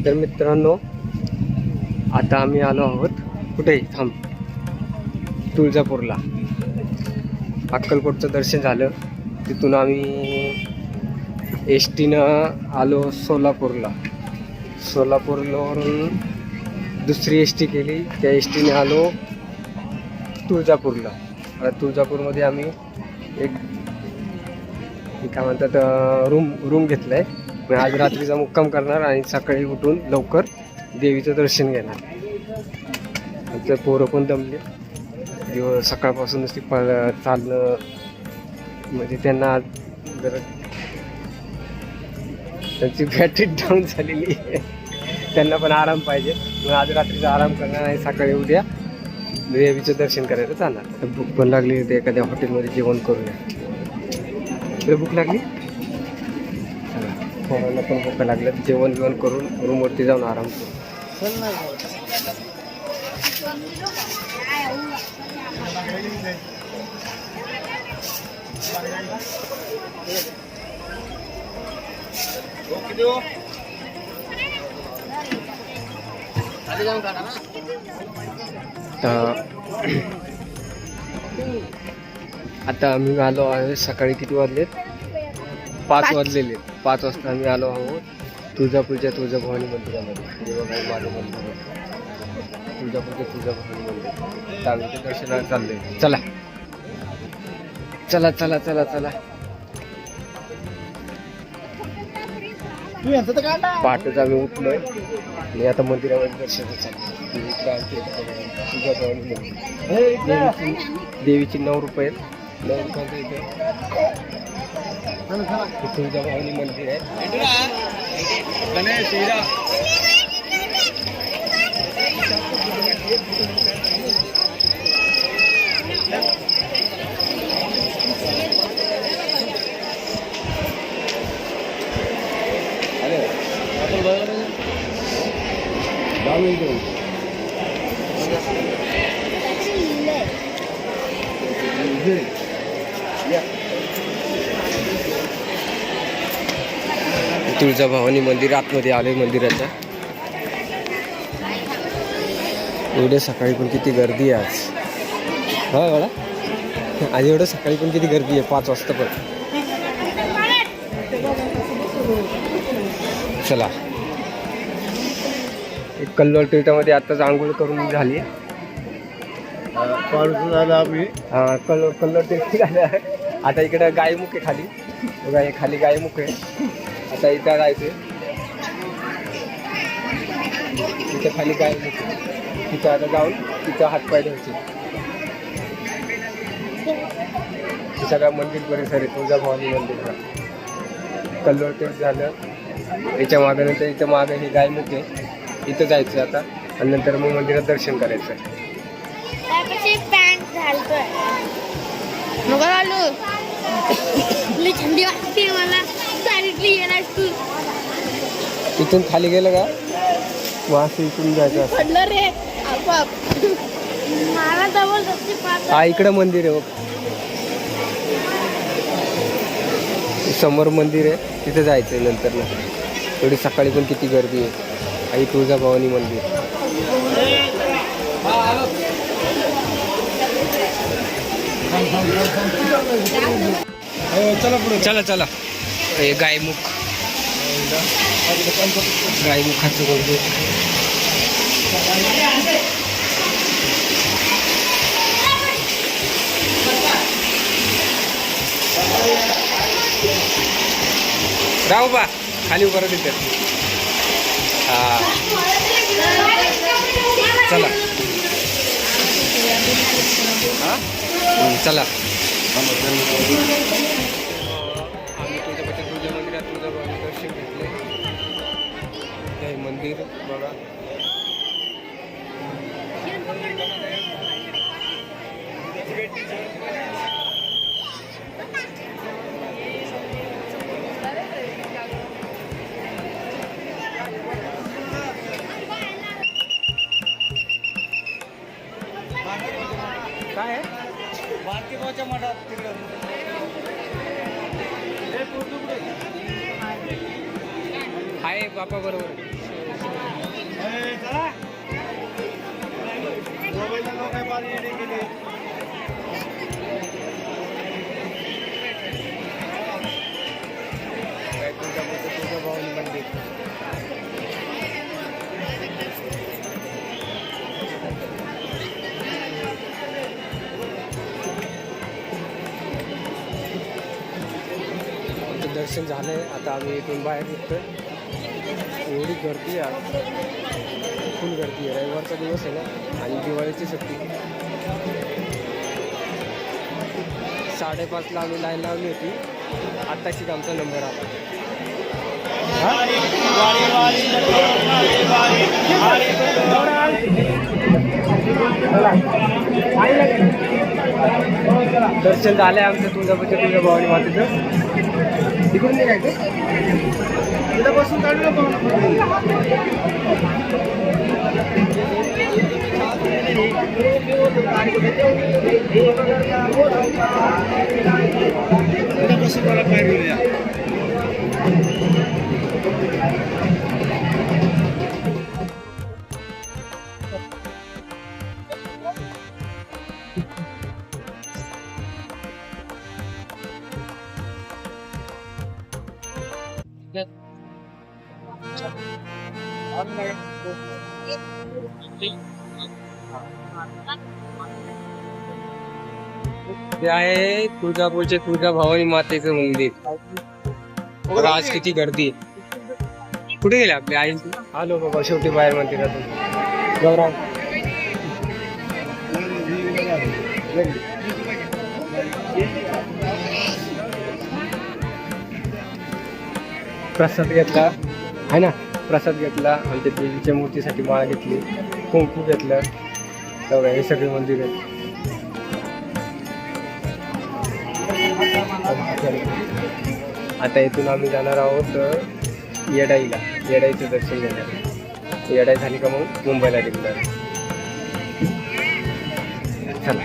तर मित्रांनो, आता आम्ही आलो आहोत कुठे थांब तुळजापूरला. अक्कलकोटचं दर्शन झालं, तिथून आम्ही एस टीनं आलो सोलापूरला. सोलापूरवरून दुसरी एस टी केली, त्या एस टीने आलो तुळजापूरला. आता तुळजापूरमध्ये आम्ही एक काय म्हणतात रूम घेतलं आहे. मी आज रात्रीचा मुक्काम करणार आणि सकाळी उठून लवकर देवीचं दर्शन घेणार. तर पोरं पण दमले, दिवस सकाळपासूनच ती चालणं म्हणजे त्यांना जरा त्यांची बॅटरी डाऊन झालेली आहे. त्यांना पण आराम पाहिजे. मग आज रात्रीचा आराम करणार आणि सकाळी उद्या देवीचं दर्शन करायला जाणार. तर भूक पण लागली, तर एखाद्या हॉटेलमध्ये जेवण करूया. तर भूक लागली, पोरांना पण भूक लागलं. जेवण करून रूमवरती जाऊन आराम करू. आता आम्ही आलो आहे. सकाळी किती वाजलेत? 5 वाजलेले. 5 वाजता आम्ही आलो आहोत तुळजापूरच्या तुळजाभवानी मंदिरामध्ये. हे बघा माझं मंदिर आहे, तुळजापूरच्या तुळजाभवानी मंदिर. त्यावेळेच्या दर्शनाला चाललंय. चला चला चला चला चला. पहाटेच आम्ही उठलोय आणि आता मंदिरामध्ये दर्शन चाललं. तुळजाभवानी मंदिर, देवीची 9 रुपये आहेत. 9 रुपयाचं इथे तुळजाभवानी मंदिर आहे. तुळजाभवानी मंदिर आतमध्ये आले मंदिराच्या. एवढे सकाळी पण किती गर्दी आहे आज. हा बघा, आज एवढं सकाळी पण किती गर्दी आहे. 5 वाजता पण. चला, एक कल्लोळ तीर्थामध्ये आत्ताच आंघोळ करून झाली. झालं आम्ही कल्लोळ तीर्थ झालं. आता इकडे गायमुख आहे खाली बघा, हे खाली गायमुख आहे. आता इथं जायचं, इथं खाली गायमुख आहे. तिथं आता जाऊन तिथं हातपाय धुवायचे. हे सगळं मंदिर परिसर आहे तुळजाभवानी मंदिरला. कल्लोळ तीर्थ झालं, याच्या मागं नंतर इथं मागं हे गायमुख आहे. इथं जायचं आता आणि नंतर मग मंदिरात दर्शन करायचं. थंडी वाटते मला. इथून खाली गेलं का मग असं इथून जायचं. पडलं रे आपाप. मला जबरदस्ती पाहत. हा इकडं मंदिर आहे बघ, समोर मंदिर आहे, तिथं जायचं आहे नंतर ना. एवढी सकाळी पण किती गर्दी आहे. आई तुळजाभवानी मंदिर. चला चला. हे गायमुख, गायमुखाचं मंदिर. राहू बा खाली उभं तिथे. हा चला. हा चला. आम्ही तुळजा मंदिरात तुळजाभवानी दर्शन घेतले. हे मंदिर बघा. काय आहे भारतीय मठात तिकडं आहे बापा बरोबर. मोबाईलला लोक काय पाणी येणे गेले. काय तुळजाभवानी मंदिर. आमचं दर्शन झालंय. आता आम्ही इथून बाहेर निघतोय. एवढी गर्दी आहे, फुल गर्दी आहे. रविवारचा दिवस आहे ना आणि दिवाळीची सुट्टी. 5:30ला आम्ही लाईन लावली होती. आत्ताशीच आमचा नंबर आला. दर्शन झालंय आमचं तुळजाभवानी मातेचं. तिकडून निघायचं तिथं बसून काढू बसून मला पाहिजे या. ते आहे तुळजापूरचे तुळजाभवानी मातेचं मंदिर. बघा आज किती गर्दी आहे. कुठे गेले आपले आई? आलो बाबा शेवटी बाहेर मंदिरातून. गौराव प्रसाद घेतला आहे ना. प्रसाद घेतला. आमच्या देवीच्या मूर्तीसाठी माळ घेतली. कुंकू घेतलं. बघा हे सगळे मंदिर आहेत. आता इथून आम्ही जाणार आहोत येडाईला. येडाईचं दर्शन घेणार. येडाई झाली का मग मुंबईला निघणार. चला.